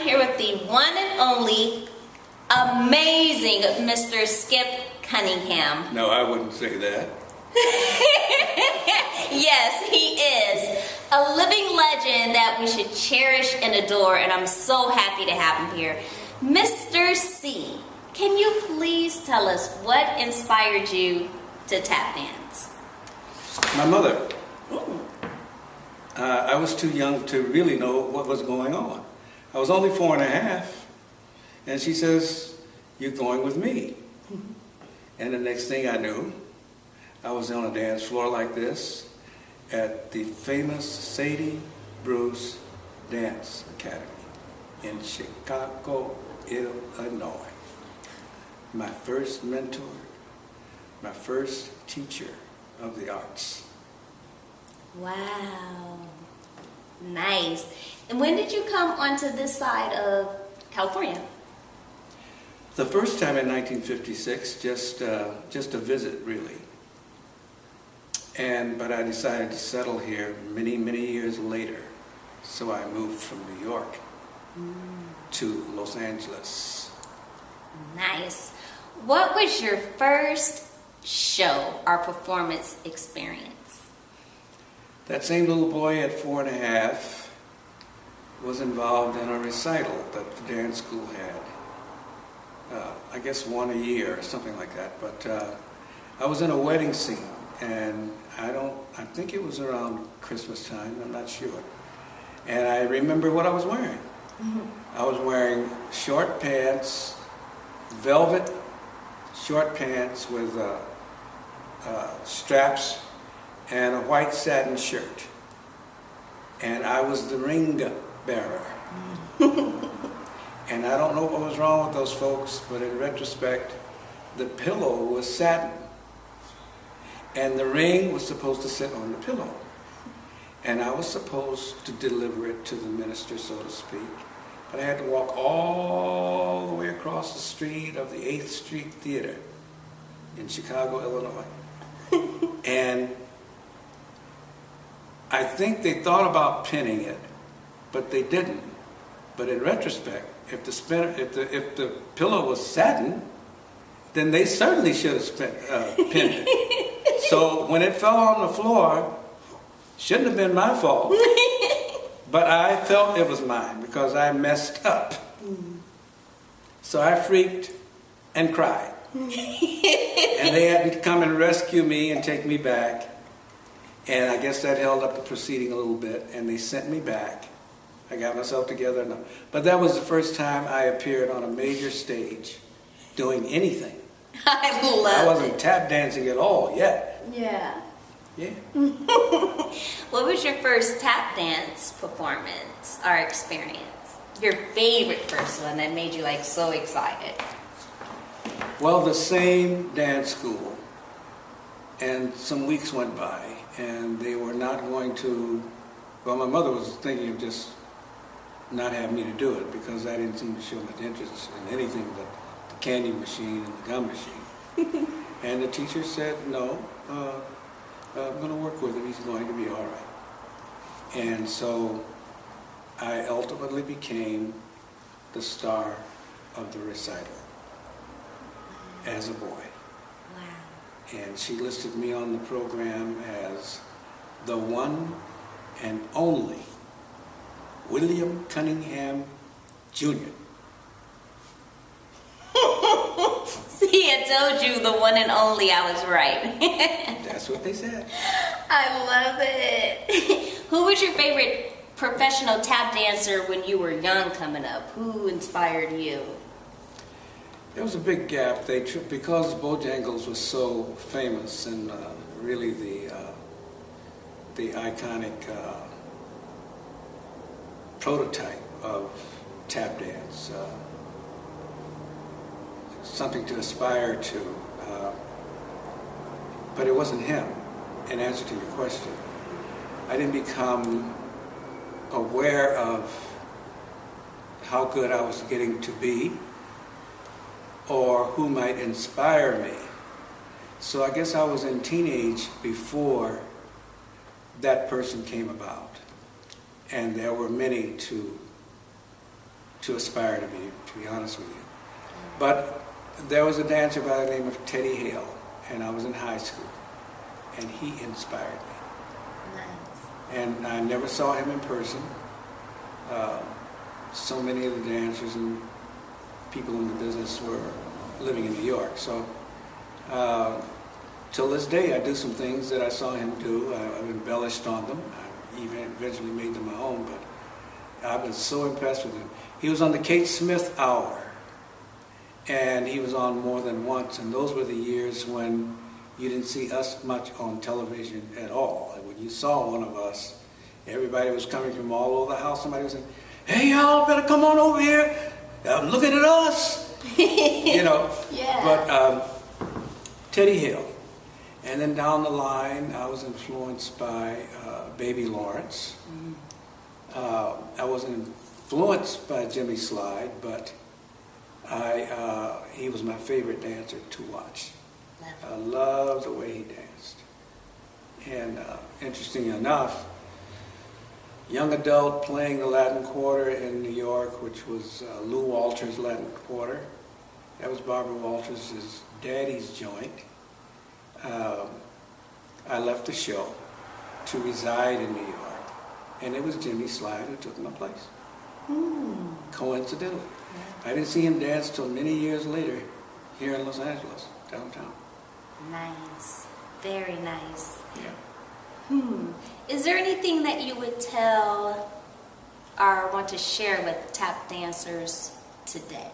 here with the one and only amazing Mr. Skip Cunningham. No, I wouldn't say that. Yes, he is a living legend that we should cherish and adore, and I'm so happy to have him here. Mr. C, can you please tell us what inspired you to tap dance? My mother. I was too young to really know what was going on. I was only 4.5, and she says, "You're going with me." And the next thing I knew, I was on a dance floor like this at the famous Sadie Bruce Dance Academy in Chicago, Illinois. My first mentor, my first teacher of the arts. Wow, nice. And when did you come onto this side of California? The first time in 1956, just a visit, really. But I decided to settle here many, many years later. So I moved from New York to Los Angeles. Nice. What was your first show or performance experience? That same little boy at 4.5 was involved in a recital that the dance school had. I guess one a year or something like that. But I was in a wedding scene, and I think it was around Christmas time, I'm not sure. And I remember what I was wearing. I was wearing short pants, velvet short pants with straps and a white satin shirt. And I was the ring bearer. And I don't know what was wrong with those folks, but in retrospect, the pillow was satin. And the ring was supposed to sit on the pillow. And I was supposed to deliver it to the minister, so to speak. But I had to walk all the way across the street of the 8th Street Theater in Chicago, Illinois. And I think they thought about pinning it, but they didn't. But in retrospect, if the pillow was satin, then they certainly should have pinned it. So when it fell on the floor, shouldn't have been my fault. But I felt it was mine because I messed up. So I freaked and cried. And they had to come and rescue me and take me back. And I guess that held up the proceeding a little bit, and they sent me back. I got myself together. But that was the first time I appeared on a major stage doing anything. I wasn't tap dancing at all yet. Yeah. Yeah. What was your first tap dance performance or experience? Your favorite first one that made you like so excited? Well, the same dance school. And some weeks went by, and they were not going to, well, my mother was thinking of just not having me to do it because I didn't seem to show much interest in anything but the candy machine and the gum machine. And the teacher said, no, I'm going to work with him. He's going to be all right. And so I ultimately became the star of the recital as a boy. Wow. And she listed me on the program as the one and only William Cunningham, Jr. See, I told you the one and only, I was right. That's what they said. I love it. Who was your favorite professional tap dancer when you were young coming up? Who inspired you? There was a big gap. Because Bojangles was so famous and really the iconic prototype of tap dance, something to aspire to. But it wasn't him, in answer to your question. I didn't become aware of how good I was getting to be or who might inspire me. So I guess I was in teenage before that person came about. And there were many to to aspire to be honest with you. But there was a dancer by the name of Teddy Hale, and I was in high school, and he inspired me. Nice. And I never saw him in person. So many of the dancers and people in the business were living in New York. So till this day, I do some things that I saw him do. I've embellished on them. I even eventually made them my own, but I was so impressed with him. He was on the Kate Smith Hour, and he was on more than once, and those were the years when you didn't see us much on television at all. And when you saw one of us, everybody was coming from all over the house. Somebody was saying, "Hey, y'all better come on over here. Looking at us." You know. Yeah. But Teddy Hill. And then down the line, I was influenced by Baby Lawrence. I wasn't influenced by Jimmy Slide, but he was my favorite dancer to watch. I loved the way he danced. And interesting enough, young adult playing the Latin Quarter in New York, which was Lou Walter's Latin Quarter. That was Barbara Walters' daddy's joint. I left the show to reside in New York, and it was Jimmy Slide who took my place. Coincidentally. I didn't see him dance till many years later here in Los Angeles, downtown. Nice. Very nice. Yeah. Is there anything that you would tell or want to share with tap dancers today?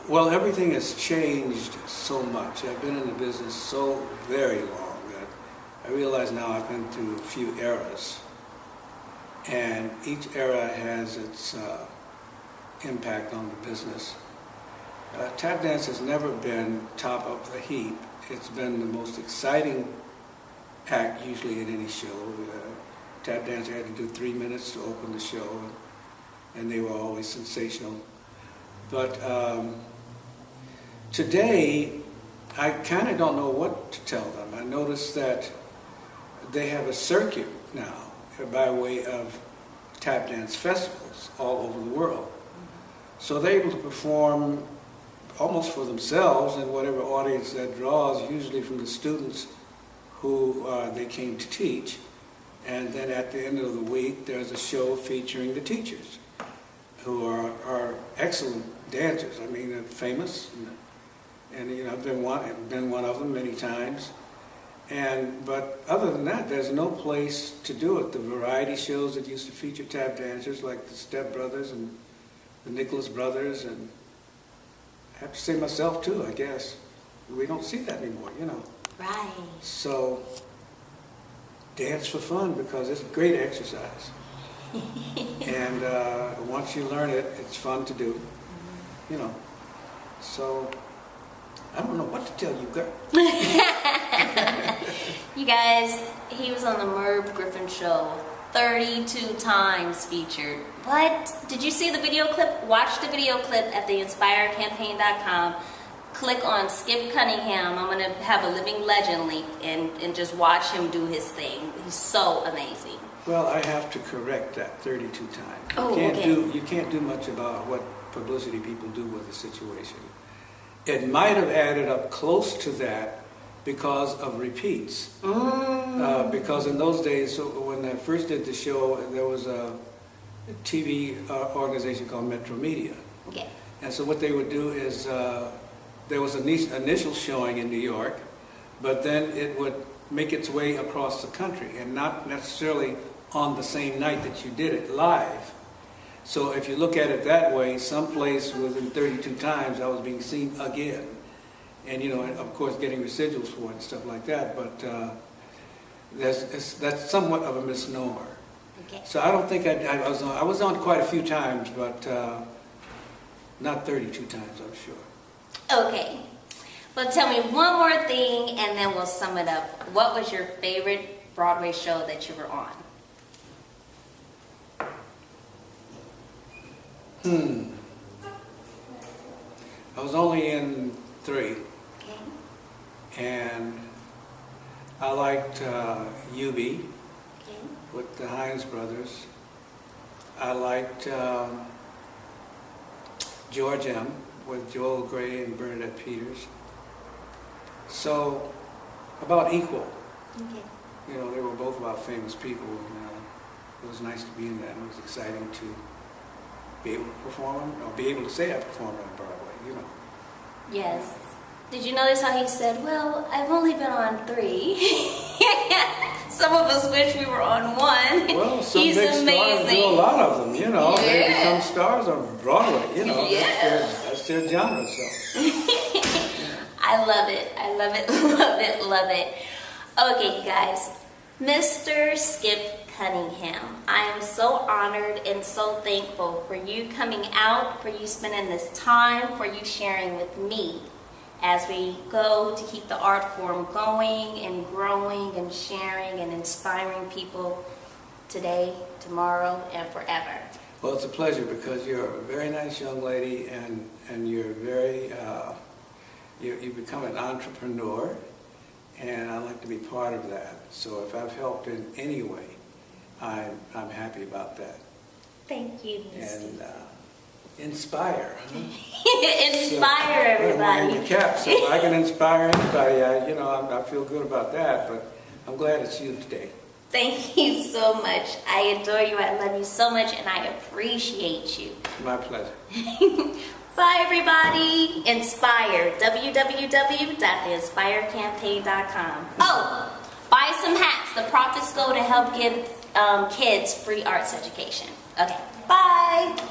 Well, everything has changed so much. I've been in the business so very long that I realize now I've been through a few eras. And each era has its impact on the business. Tap dance has never been top of the heap. It's been the most exciting act usually at any show. Tap dancer had to do 3 minutes to open the show, and they were always sensational. But today, I kind of don't know what to tell them. I noticed that they have a circuit now by way of tap dance festivals all over the world. So they're able to perform almost for themselves and whatever audience that draws, usually from the students who they came to teach. And then at the end of the week, there's a show featuring the teachers, who are excellent dancers. I mean, they're famous, and you know, I've been one of them many times. But other than that, there's no place to do it. The variety shows that used to feature tap dancers, like the Step Brothers and the Nicholas Brothers, and I have to say myself too, I guess. We don't see that anymore, you know. Right. So dance for fun, because it's great exercise. And once you learn it, it's fun to do, you know. So I don't know what to tell you, girl. You guys, he was on the Merv Griffin show 32 times featured. What? Did you see the video clip? Watch the video clip at theinspirecampaign.com. Click on Skip Cunningham. I'm going to have a living legend link and just watch him do his thing. He's so amazing. Well, I have to correct that 32 times. You can't do much about what publicity people do with the situation. It might have added up close to that because of repeats. Because in those days, so when I first did the show, there was a TV organization called Metro Media. Okay. And so what they would do is, there was an initial showing in New York, but then it would make its way across the country, and not necessarily on the same night that you did it live. So if you look at it that way, someplace within 32 times I was being seen again. And you know, and of course getting residuals for it and stuff like that, but that's somewhat of a misnomer. Okay. So I don't think I was on quite a few times, but not 32 times, I'm sure. Okay. Well, tell me one more thing and then we'll sum it up. What was your favorite Broadway show that you were on? I was only in 3. Okay. And I liked UB Okay. with the Hines brothers. I liked George M. with Joel Gray and Bernadette Peters. So, about equal. Okay. You know, they were both about famous people, and it was nice to be in that. It was exciting to be able to perform, or be able to say I performed on Broadway, you know. Yes. Did you notice how he said, well, I've only been on 3. Some of us wish we were on 1. Well, some He's big amazing. stars do a lot of them, you know. Yeah. They become stars on Broadway, you know. Yeah. That's their genre, so. I love it. I love it, love it, love it. Okay, guys. Mr. Skip Cunningham, I am so honored and so thankful for you coming out, for you spending this time, for you sharing with me as we go to keep the art form going and growing and sharing and inspiring people today, tomorrow, and forever. Well, it's a pleasure because you're a very nice young lady, and you're very, you've become an entrepreneur, and I'd like to be part of that. So if I've helped in any way, I'm happy about that. Thank you, Misty. And inspire. Huh? Inspire everybody. I'm wearing the cap, so if I can inspire anybody, you know, I feel good about that. But I'm glad it's you today. Thank you so much. I adore you. I love you so much, and I appreciate you. My pleasure. Bye, everybody. Inspire. www.theinspirecampaign.com. Oh, buy some hats. The profits go to help give kids free arts education. Okay. Bye.